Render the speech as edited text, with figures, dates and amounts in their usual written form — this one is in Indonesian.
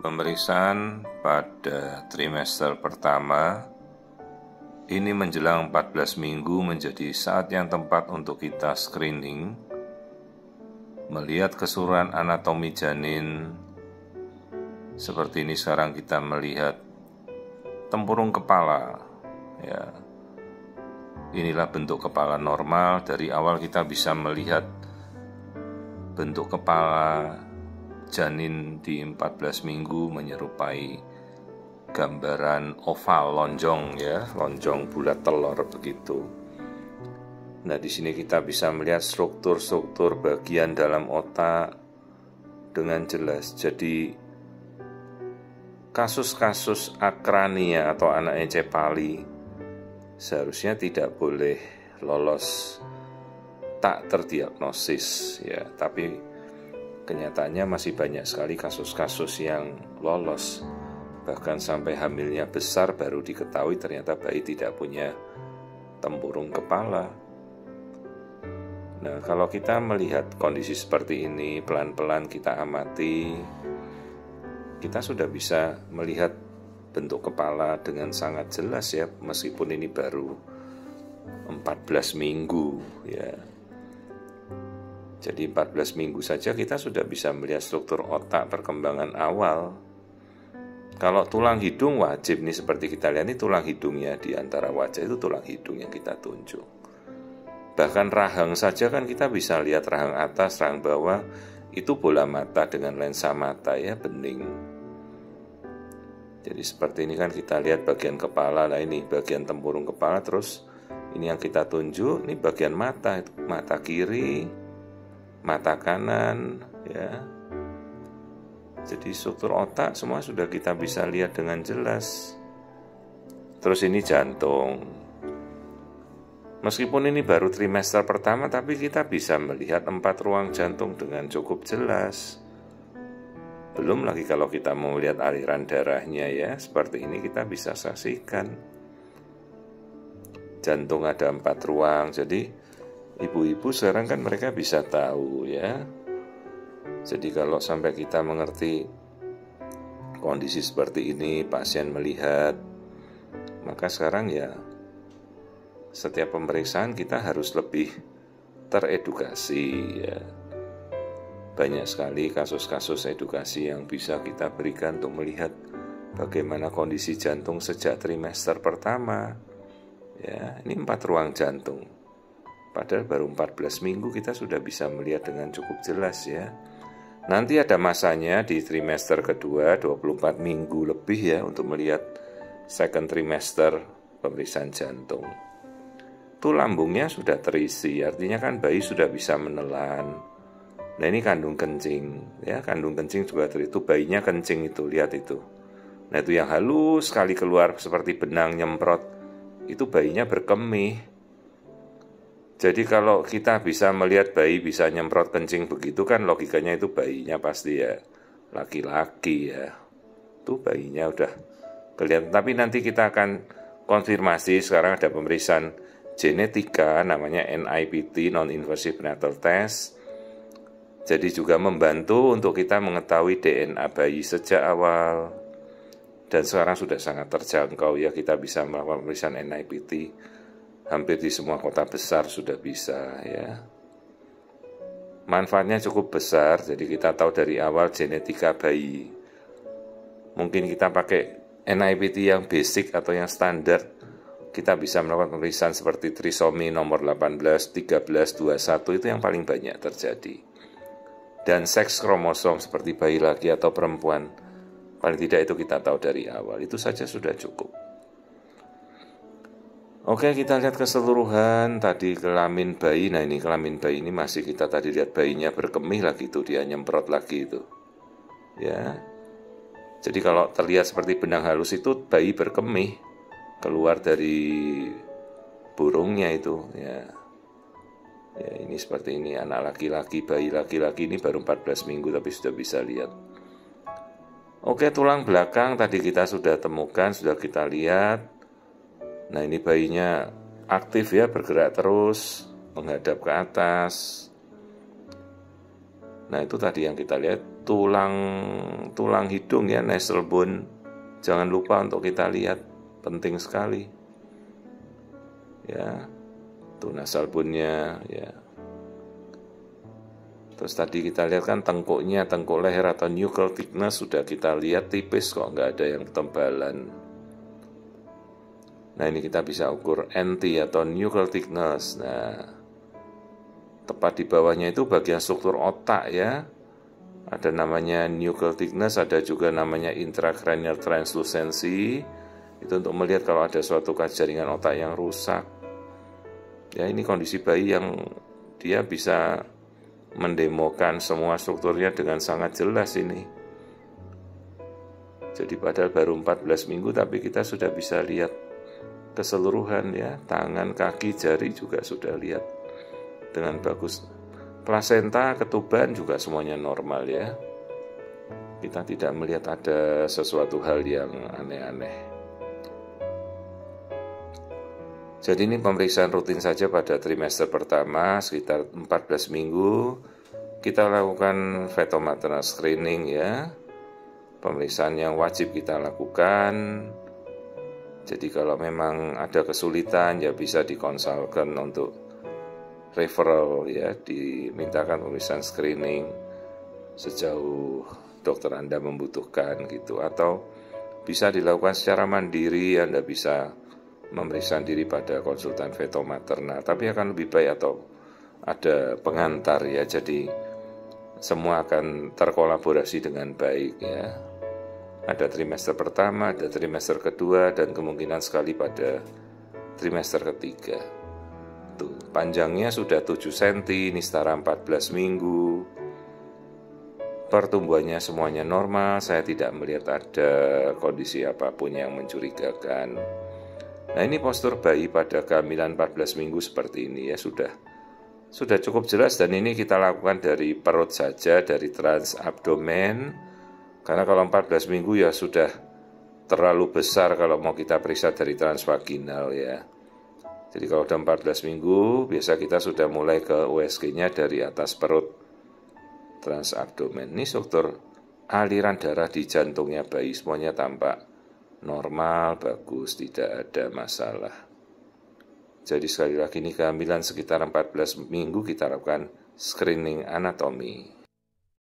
Pemeriksaan pada trimester pertama ini menjelang 14 minggu menjadi saat yang tepat untuk kita screening, melihat keseluruhan anatomi janin. Seperti ini sekarang kita melihat tempurung kepala, ya. Inilah bentuk kepala normal. Dari awal kita bisa melihat bentuk kepala janin di 14 minggu menyerupai gambaran oval lonjong, ya, lonjong bulat telur begitu. Nah, di sini kita bisa melihat struktur-struktur bagian dalam otak dengan jelas. Jadi kasus-kasus akrania atau anencepali seharusnya tidak boleh lolos tak terdiagnosis, ya, tapi kenyataannya masih banyak sekali kasus-kasus yang lolos. Bahkan sampai hamilnya besar baru diketahui ternyata bayi tidak punya tempurung kepala. Nah, kalau kita melihat kondisi seperti ini, pelan-pelan kita amati, kita sudah bisa melihat bentuk kepala dengan sangat jelas, ya, meskipun ini baru 14 minggu, ya. Jadi 14 minggu saja kita sudah bisa melihat struktur otak perkembangan awal. Kalau tulang hidung wajib nih, seperti kita lihat ini tulang hidungnya di antara wajah itu tulang hidung yang kita tunjuk. Bahkan rahang saja kan kita bisa lihat rahang atas, rahang bawah, itu bola mata dengan lensa mata, ya, bening. Jadi seperti ini kan kita lihat bagian kepala, nah ini bagian tempurung kepala, terus ini yang kita tunjuk, ini bagian mata, itu mata kiri, mata kanan, ya. Jadi struktur otak semua sudah kita bisa lihat dengan jelas. Terus ini jantung. Meskipun ini baru trimester pertama, tapi kita bisa melihat 4 ruang jantung dengan cukup jelas. Belum lagi kalau kita mau lihat aliran darahnya, ya, seperti ini kita bisa saksikan. Jantung ada 4 ruang, jadi ibu-ibu sekarang kan mereka bisa tahu, ya. Jadi kalau sampai kita mengerti kondisi seperti ini, pasien melihat, maka sekarang ya setiap pemeriksaan kita harus lebih teredukasi, ya. Banyak sekali kasus-kasus edukasi yang bisa kita berikan untuk melihat bagaimana kondisi jantung sejak trimester pertama, ya. Ini 4 ruang jantung. Padahal baru 14 minggu kita sudah bisa melihat dengan cukup jelas, ya. Nanti ada masanya di trimester kedua 24 minggu lebih, ya, untuk melihat second trimester pemeriksaan jantung. Itu lambungnya sudah terisi, artinya kan bayi sudah bisa menelan. Nah, ini kandung kencing, ya, kandung kencing juga itu bayinya kencing itu, lihat itu. Nah, itu yang halus sekali keluar seperti benang nyemprot, itu bayinya berkemih. Jadi kalau kita bisa melihat bayi bisa nyemprot kencing begitu kan logikanya itu bayinya pasti ya laki-laki, ya. Itu bayinya udah kelihatan. Tapi nanti kita akan konfirmasi, sekarang ada pemeriksaan genetika namanya NIPT, Non-Invasive Prenatal Test. Jadi juga membantu untuk kita mengetahui DNA bayi sejak awal. Dan sekarang sudah sangat terjangkau, ya, kita bisa melakukan pemeriksaan NIPT. Hampir di semua kota besar sudah bisa, ya. Manfaatnya cukup besar, jadi kita tahu dari awal genetika bayi. Mungkin kita pakai NIPT yang basic atau yang standar, kita bisa melakukan pemeriksaan seperti trisomi nomor 18, 13, 21, itu yang paling banyak terjadi. Dan seks kromosom seperti bayi laki atau perempuan, paling tidak itu kita tahu dari awal, itu saja sudah cukup. Oke, kita lihat keseluruhan tadi kelamin bayi. Nah, ini kelamin bayi ini masih kita tadi lihat bayinya berkemih lagi tuh, dia nyemprot lagi itu, ya. Jadi kalau terlihat seperti benang halus itu bayi berkemih keluar dari burungnya itu, ya. Ya, ini seperti ini anak laki-laki, bayi laki-laki ini baru 14 minggu tapi sudah bisa lihat. Oke, tulang belakang tadi kita sudah temukan, sudah kita lihat. Nah, ini bayinya aktif, ya, bergerak terus menghadap ke atas. Nah itu tadi yang kita lihat, tulang hidung ya, nasal bone, jangan lupa untuk kita lihat, penting sekali ya, tuh nasal bone-nya ya. Terus tadi kita lihat kan tengkuknya, tengkuk leher atau nuchal thickness sudah kita lihat tipis kok, nggak ada yang ketembalan. Nah ini kita bisa ukur NT atau nuchal thickness. Nah tepat di bawahnya itu bagian struktur otak ya. Ada namanya nuchal thickness, ada juga namanya intracranial translucency. Itu untuk melihat kalau ada suatu jaringan otak yang rusak. Ya ini kondisi bayi yang dia bisa mendemokan semua strukturnya dengan sangat jelas ini. Jadi padahal baru 14 minggu tapi kita sudah bisa lihat keseluruhan ya, tangan, kaki, jari juga sudah lihat dengan bagus. Plasenta, ketuban juga semuanya normal ya. Kita tidak melihat ada sesuatu hal yang aneh-aneh. Jadi ini pemeriksaan rutin saja pada trimester pertama sekitar 14 minggu. Kita lakukan fetal maternal screening ya. Pemeriksaan yang wajib kita lakukan. Jadi kalau memang ada kesulitan ya bisa dikonsulkan untuk referral ya, dimintakan pemeriksaan screening sejauh dokter Anda membutuhkan gitu, atau bisa dilakukan secara mandiri. Anda bisa memeriksa diri pada konsultan fetal maternal, tapi akan lebih baik atau ada pengantar ya, jadi semua akan terkolaborasi dengan baik ya. Ada trimester pertama, ada trimester kedua, dan kemungkinan sekali pada trimester ketiga. Tuh, panjangnya sudah 7 cm, ini setara 14 minggu. Pertumbuhannya semuanya normal, saya tidak melihat ada kondisi apapun yang mencurigakan. Nah ini postur bayi pada kehamilan 14 minggu seperti ini ya, sudah cukup jelas, dan ini kita lakukan dari perut saja, dari transabdomen. Karena kalau 14 minggu ya sudah terlalu besar kalau mau kita periksa dari transvaginal ya. Jadi kalau udah 14 minggu, biasa kita sudah mulai ke USG-nya dari atas perut, transabdomen. Ini struktur aliran darah di jantungnya bayi semuanya tampak normal, bagus, tidak ada masalah. Jadi sekali lagi ini kehamilan sekitar 14 minggu kita lakukan screening anatomi.